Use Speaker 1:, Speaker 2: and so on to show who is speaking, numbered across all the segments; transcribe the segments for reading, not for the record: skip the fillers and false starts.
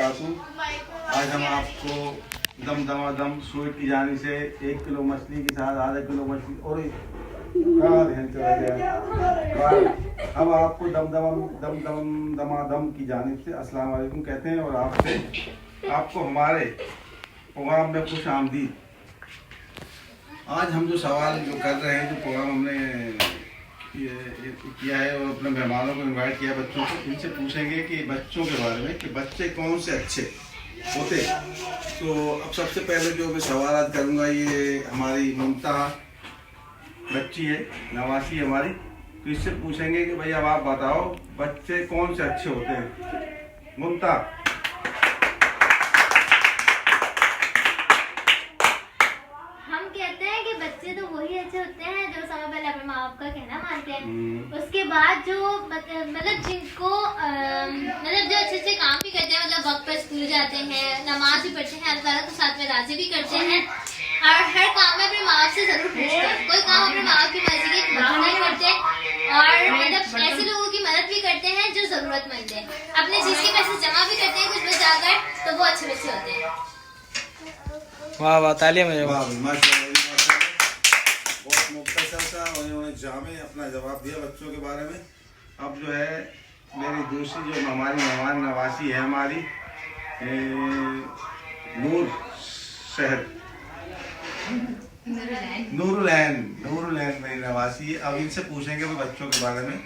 Speaker 1: वबरकातुहू। आज हम आपको दम दमादम स्वीट की जानी से 1 किलो मछली के साथ आधा किलो मछली और अब आपको दमादम की जानिब से अस्सलाम वालेकुम कहते हैं और आपको हमारे प्रोग्राम में खुश आमदीद। आज हम जो सवाल कर रहे हैं, जो प्रोग्राम हमने किया है और अपने मेहमानों को इनवाइट किया, बच्चों को, इनसे पूछेंगे कि बच्चों के बारे में कि बच्चे कौन से अच्छे होते। तो अब सबसे पहले जो मैं सवाल करूँगा, ये हमारी ममता बच्ची है, नवासी हमारी, तो इससे पूछेंगे कि भाई अब आप बताओ बच्चे कौन से अच्छे होते हैं। ममता।
Speaker 2: हम कहते हैं कि बच्चे तो वही अच्छे होते हैं जो समय पहले अपने माँ बाप का कहना मानते हैं। उसके बाद जो मतलब जिनको मतलब जो अच्छे अच्छे काम भी करते हैं, मतलब वक्त पर स्कूल जाते हैं, नमाज भी पढ़ते हैं, अल्लाह को साथ में राजी भी करते हैं और हर काम में अपने माँ बाप से जरूर पूछते हैं। कोई काम अपने माँ बाप की मर्जी के खिलाफ नहीं करते और मतलब ऐसे लोगों की मदद भी करते हैं जो जरूरतमंद है। अपने चीज के पैसे जमा भी करते हैं कुछ बचाकर, तो वो अच्छे बच्चे होते हैं।
Speaker 3: वाह वाह, तालियां मेरे।
Speaker 1: वाह माशाल्लाह, बहुत मुख्तसर सा उन्होंने जामे अपना जवाब दिया बच्चों के बारे में। अब जो है मेरी दूसरी जो हमारी मेहमान नवासी है, हमारी नूरुलैन मेरी नवासी है। अब इनसे पूछेंगे भी बच्चों के बारे में।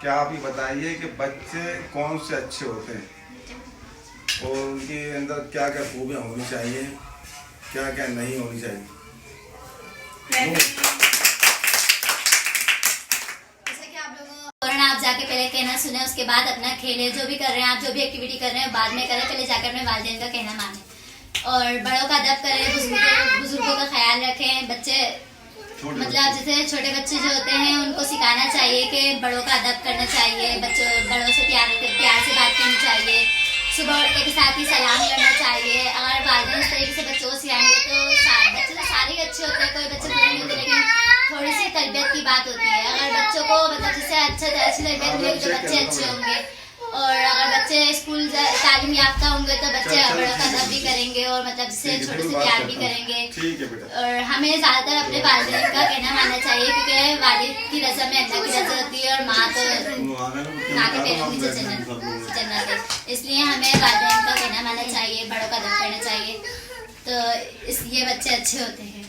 Speaker 1: क्या आप ये बताइए कि बच्चे कौन से अच्छे होते हैं और उनके अंदर क्या क्या खूबियाँ होनी चाहिए, क्या क्या नहीं होनी चाहिए।
Speaker 2: जैसे कि आप लोगों और आप जाके पहले कहना सुने, उसके बाद अपना खेले, जो भी कर रहे हैं आप, जो भी एक्टिविटी कर रहे हैं बाद में करें, पहले जाकर अपने वालिदैन का कहना माने और बड़ों का अदब करें, बुजुर्गों का ख्याल रखें। बच्चे मतलब जैसे छोटे बच्चे जो होते हैं उनको सिखाना चाहिए कि बड़ों का अदब करना चाहिए, बड़ों से प्यार से बात करनी चाहिए, सुबह उठने के साथ ही सलाम करना चाहिए। अगर वालिदैन इस तरीके से बच्चों को सिखाएंगे तो बच्चे तो सारे ही अच्छे होते हैं, कोई बच्चे बुरे नहीं होते, लेकिन थोड़ी सी तरबियत की बात होती है। अगर बच्चों को मतलब जिससे अच्छी तरबियत मिलेगी तो बच्चे अच्छे होंगे और अगर बच्चे स्कूल तालीम याफ्ता होंगे तो बच्चे बड़ों का अदब भी करेंगे और मतलब जिससे छोटे से प्यार भी करेंगे। और हमें ज्यादातर अपने वालिदैन का कहना मानना चाहिए क्योंकि वालिद की रज़ा में अल्लाह की रज़ा होती है और माँ के पैरों की जन्नत है, इसलिए हमें वालिदैन का कहना मानना चाहिए, बड़ों का अदब करना चाहिए, तो इसलिए बच्चे अच्छे होते हैं।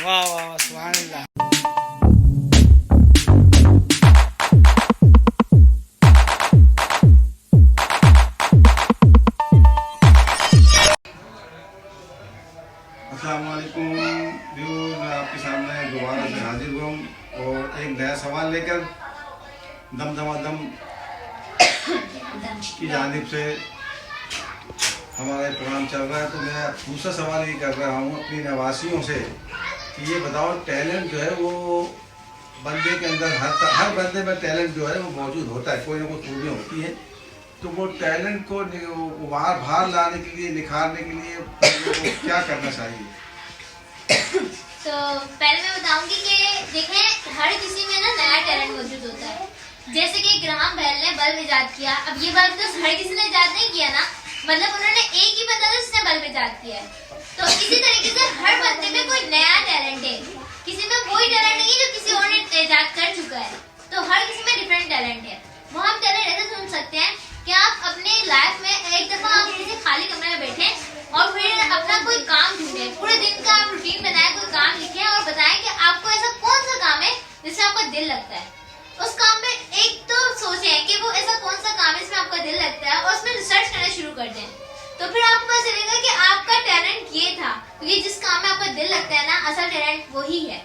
Speaker 3: वाह वाह, सुभान अल्लाह।
Speaker 1: अस्सलामुअलैकुम व्यूअर्स, मैं आपके सामने दोबारा से हाजिर हुआ हूँ और एक नया सवाल लेकर दम की जानिब से हमारा प्रोग्राम चल रहा है। तो मैं दूसरा सवाल ये कर रहा हूँ अपनी नवासियों से कि ये बताओ, टैलेंट जो है वो बंदे के अंदर हर बंदे में टैलेंट जो है वो मौजूद होता है, कोई ना कोई खूबियाँ होती हैं, तो वो टैलेंट को बाहर लाने के लिए, निखारने के लिए क्या करना चाहिए।
Speaker 2: तो पहले मैं बताऊंगी कि देखें हर किसी में ना नया टैलेंट मौजूद होता है। जैसे कि ग्राहम बेल ने बल्ब इजाद किया, अब ये बल्ब तो हर किसी ने इजाद नहीं किया ना, मतलब उन्होंने एक ही बंदा था जिसने बल्ब इजाद किया है। तो इसी तरीके से हर बंदे में कोई नया टैलेंट है, किसी में कोई टैलेंट नहीं है जो किसी और ने इजाद कर चुका है, तो हर किसी में डिफरेंट टैलेंट है। वो हम टैलेंट ऐसे सुन सकते हैं कि आप अपने लाइफ में एक दफा आप किसी खाली कमरे में बैठे और फिर अपना कोई काम ढूंढे, पूरे दिन का आप रूटीन बनाए, कोई काम लिखे और बताएं कि आपको ऐसा कौन सा काम है जिससे आपका दिल लगता है। उस काम में एक तो सोचें कि वो ऐसा कौन सा काम है जिसमें आपका दिल लगता है और उसमें रिसर्च करना शुरू कर दें, तो फिर आपको पता चलेगा कि आपका टैलेंट ये था। क्योंकि जिस काम में आपका दिल लगता है ना, असल टैलेंट वही है।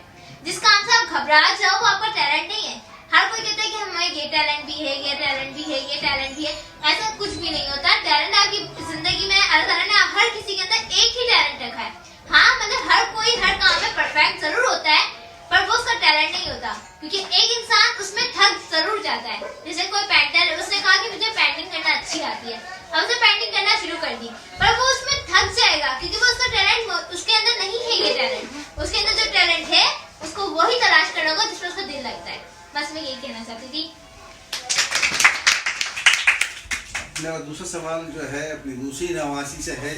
Speaker 2: जिस काम से आप घबरा जाओ वो आपका टैलेंट नहीं है। हर कोई कहता है कि हमें ये टैलेंट भी है, ये टैलेंट भी है, ये टैलेंट भी है, ऐसा कुछ भी नहीं होता। टैलेंट आपकी जिंदगी में अल्लाह ताला ने हर किसी के अंदर एक ही टैलेंट रखा है। हाँ, मतलब हर कोई हर काम में परफेक्ट जरूर होता है पर वो उसका टैलेंट नहीं होता, क्योंकि एक इंसान उसमें थक जरूर जाता है। जैसे कोई पेंटर है, उसने कहा कि मुझे पेंटिंग करना अच्छी आती है, अब उसने पेंटिंग करना शुरू कर दी, पर वो उसमें थक जाएगा क्योंकि वो उसका टैलेंट उसके अंदर नहीं है। ये टैलेंट उसके अंदर जो टैलेंट है उसको वही तलाश करना होगा जिसमें उसका दिल लगता है। बस मैं यही कहना चाहती थी।
Speaker 1: मेरा दूसरा सवाल जो है अपनी दूसरी नवासी से है।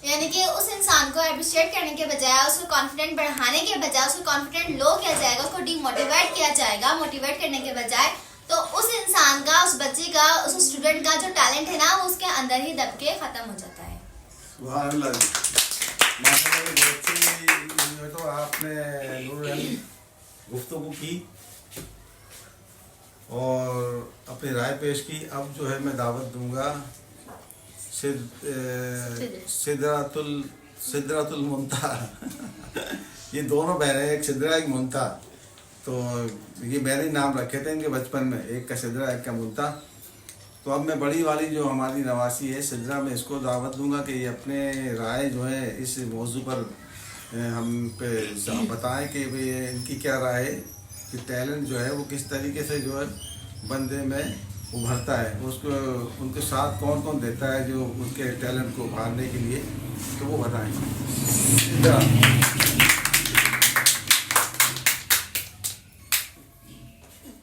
Speaker 2: यानी कि उस इंसान को अप्रिशिएट करने के बजाय, उसको कॉन्फिडेंट बढ़ाने के बजाय उसको कॉन्फिडेंट लो किया जाएगा, उसको डिमोटिवेट किया जाएगा। मोटिवेट करने के बजाय तो उस इंसान का, उस बच्चे का, उस स्टूडेंट का जो टैलेंट है ना, वो उसके अंदर ही दब के खत्म हो जाता है।
Speaker 1: सुभान अल्लाह जी, माशाअल्लाह, बहुत अच्छी तो आपने नूर गुफ्तगू की और अपनी राय पेश की। अब जो है मैं दावत दूंगा सिदरातुल मुंतहा ये दोनों बहनें, एक सिदरा एक मुंतहा, तो ये मैंने नाम रखे थे इनके बचपन में, एक का सिदरा एक का मुंतहा। तो अब मैं बड़ी वाली जो हमारी नवासी है सिदरा में, इसको दावत दूंगा कि ये अपने राय जो है इस मौजू पर हम पे बताएं कि भाई इनकी क्या राय है कि टैलेंट जो है वो किस तरीके से जो है बंदे में उभरता है, उसको उनके साथ कौन कौन देता है जो उनके टैलेंट को उभारने के लिए, तो वो बताएं।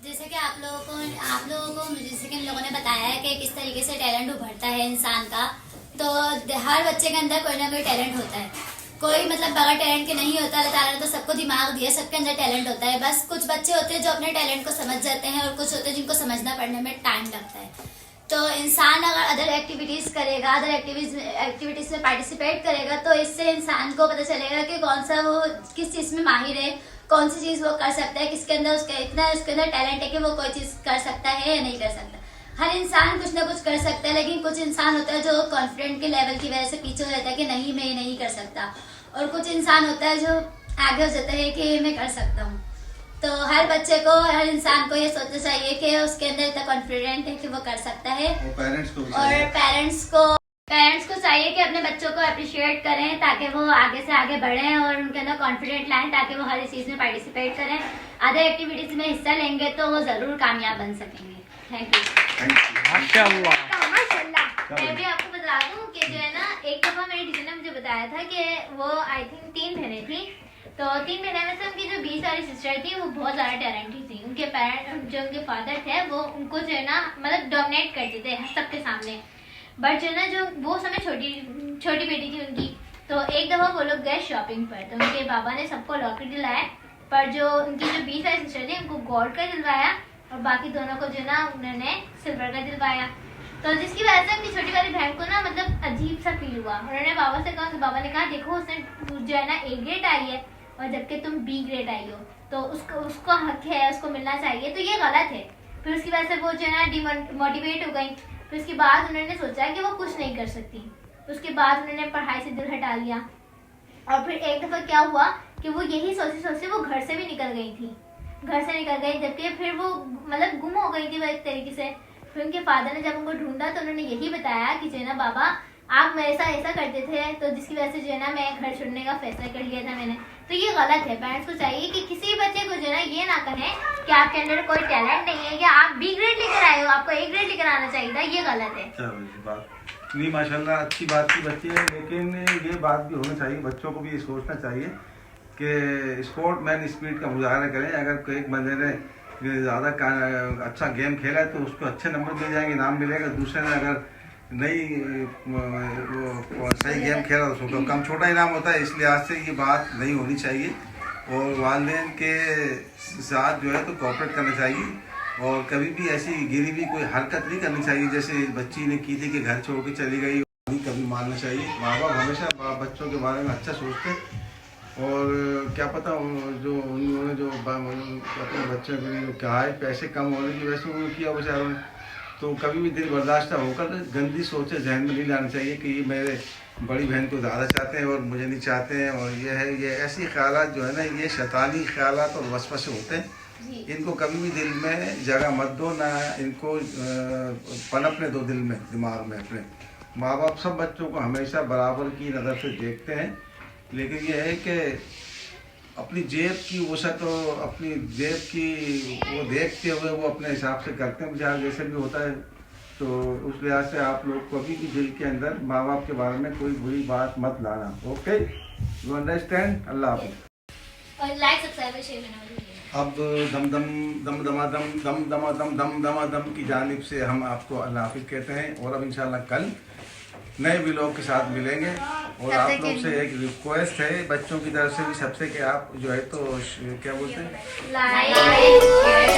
Speaker 2: जैसे कि आप लोगों को जैसे कि इन लोगों ने बताया है कि किस तरीके से टैलेंट उभरता है इंसान का, तो हर बच्चे के अंदर कोई ना कोई टैलेंट होता है। कोई मतलब बगैर टैलेंट के नहीं होता। अल्लाह ताला ने तो सबको दिमाग दिया, सबके अंदर टैलेंट होता है। बस कुछ बच्चे होते हैं जो अपने टैलेंट को समझ जाते हैं और कुछ होते हैं जिनको समझना पड़ने में टाइम लगता है। तो इंसान अगर अदर एक्टिविटीज करेगा, अदर एक्टिविटीज में पार्टिसिपेट करेगा, तो इससे इंसान को पता चलेगा कि कौन सा वो किस चीज में माहिर है, कौन सी चीज वो कर सकता है, किसके अंदर उसके अंदर टैलेंट है कि वो कोई चीज कर सकता है या नहीं कर सकता। हर इंसान कुछ ना कुछ कर सकता है, लेकिन कुछ इंसान होता है जो कॉन्फिडेंट के लेवल की वजह से पीछे हो जाता है कि नहीं मैं ये नहीं कर सकता, और कुछ इंसान होता है जो आगे हो जाता है कि मैं कर सकता हूँ। तो हर बच्चे को, हर इंसान को ये सोचना चाहिए कि उसके अंदर इतना कॉन्फिडेंट है कि वो कर सकता है।
Speaker 1: और
Speaker 2: पेरेंट्स को चाहिए कि अपने बच्चों को अप्रिशिएट करें ताकि वो आगे से आगे बढ़ें और उनके अंदर कॉन्फिडेंट लाएं, ताकि वो हर चीज में पार्टिसिपेट करें, अदर एक्टिविटीज में हिस्सा लेंगे तो वो जरूर कामयाब बन सकेंगे। Thank you.
Speaker 3: माशाअल्लाह।
Speaker 2: मैं भी आपको बता दूं कि जो है ना, एक दफा मेरी टीचर ने मुझे बताया था कि वो आई थिंक 3 बहनें थी, तो 3 बहनें में से उनकी जो 20 वाली सिस्टर थी वो बहुत ज्यादा टैलेंटेड थी। उनके पेरेंट्स, जो उनके फादर थे, वो उनको जो है ना मतलब डोमिनेट करते थे सबके सामने। बट जो है ना, जो वो समय छोटी बेटी थी उनकी, तो एक दफा वो लोग गए शॉपिंग पर, तो उनके बाबा ने सबको लॉकेट दिलाया, पर जो उनकी जो 20 वाली सिस्टर थी उनको गोल्ड का दिलवाया और बाकी दोनों को जो ना उन्होंने सिल्वर का दिलवाया। तो जिसकी वजह से अपनी छोटी वाली बहन को ना मतलब अजीब सा फील हुआ। उन्होंने बाबा से कहा, तो बाबा ने कहा देखो उसने जो है ना A ग्रेड आई है और जबकि तुम B ग्रेड आई हो, तो उसको हक है, उसको मिलना चाहिए, तो ये गलत है। फिर उसकी वजह से वो जो है ना डिमोटिवेट हो गई। फिर उसके बाद उन्होंने सोचा कि वो कुछ नहीं कर सकती। उसके बाद उन्होंने पढ़ाई से दिल हटा लिया। और फिर एक दफा क्या हुआ कि वो यही सोचते वो घर से भी निकल गई थी, जबकि फिर वो मतलब गुम हो गई थी वो एक तरीके से। फिर उनके फादर ने जब उनको ढूंढा तो उन्होंने यही बताया कि जो है ना बाबा आप मेरे साथ ऐसा करते थे, तो जिसकी वजह से जो है ना मैं घर छोड़ने का फैसला कर लिया था मैंने। तो ये गलत है। पेरेंट्स को चाहिए कि किसी बच्चे को जो है ना ये ना कहें कि आपके अंदर कोई टैलेंट नहीं है, या आप B ग्रेड लेकर आए हो, आपको A ग्रेड लेकर आना चाहिए था, ये गलत है।
Speaker 1: नहीं, माशाल्लाह अच्छी बात की बच्ची है, लेकिन ये बात भी होना चाहिए, बच्चों को भी ये सोचना चाहिए कि स्पोर्टमैन स्पिरिट का मुजाहरा करें। अगर एक बंदे ने ज़्यादा अच्छा गेम खेला है तो उसको अच्छे नंबर मिल जाएंगे, इनाम मिलेगा। दूसरे ने अगर नहीं वो सही गेम खेला तो उसको कम छोटा इनाम होता है। इस लिहाज से ये बात नहीं होनी चाहिए और वालिदैन के साथ जो है तो कोऑपरेट करना चाहिए और कभी भी ऐसी गिरी हुई कोई हरकत नहीं करनी चाहिए जैसे बच्ची ने की थी कि घर छोड़ के चली गई, नहीं कभी मानना चाहिए। माँ बाप हमेशा बच्चों के बारे में अच्छा सोचते और क्या पता जो उन्होंने जो अपने बच्चों के लिए कहा है पैसे कम होने की वजह से उन्होंने किया बेचारों ने, तो कभी भी दिल बर्दाश्त होकर गंदी सोचे जहन में नहीं लानी चाहिए कि ये मेरे बड़ी बहन को ज़्यादा चाहते हैं और मुझे नहीं चाहते हैं, और ये है ये ऐसी ख्यालात जो है ना ये शैतानी ख्यालात और वसवसे होते हैं। इनको कभी भी दिल में जगह मत दो, ना इनको पनपने दो दिल में, दिमाग में अपने। माँ बाप सब बच्चों को हमेशा बराबर की नज़र से देखते हैं, लेकिन ये है कि अपनी जेब की वसअत तो अपनी जेब की वो देखते हुए वो अपने हिसाब से करते हैं, बेचारा जैसे भी होता है। तो उस लिहाज से आप लोग कभी भी दिल के अंदर माँ बाप के बारे में कोई बुरी बात मत लाना। Okay, you understand? अल्लाह हाफ़िज़।
Speaker 2: और लाइक सब्सक्राइब शेयर करना।
Speaker 1: अब दम की जानिब से हम आपको अल्लाह हाफिज़ कहते हैं और अब इंशाल्लाह कल नए व्लॉग के साथ मिलेंगे। और आप लोग से एक रिक्वेस्ट है बच्चों की तरफ से भी सबसे कि आप जो है तो क्या बोलते हैं
Speaker 2: लाइक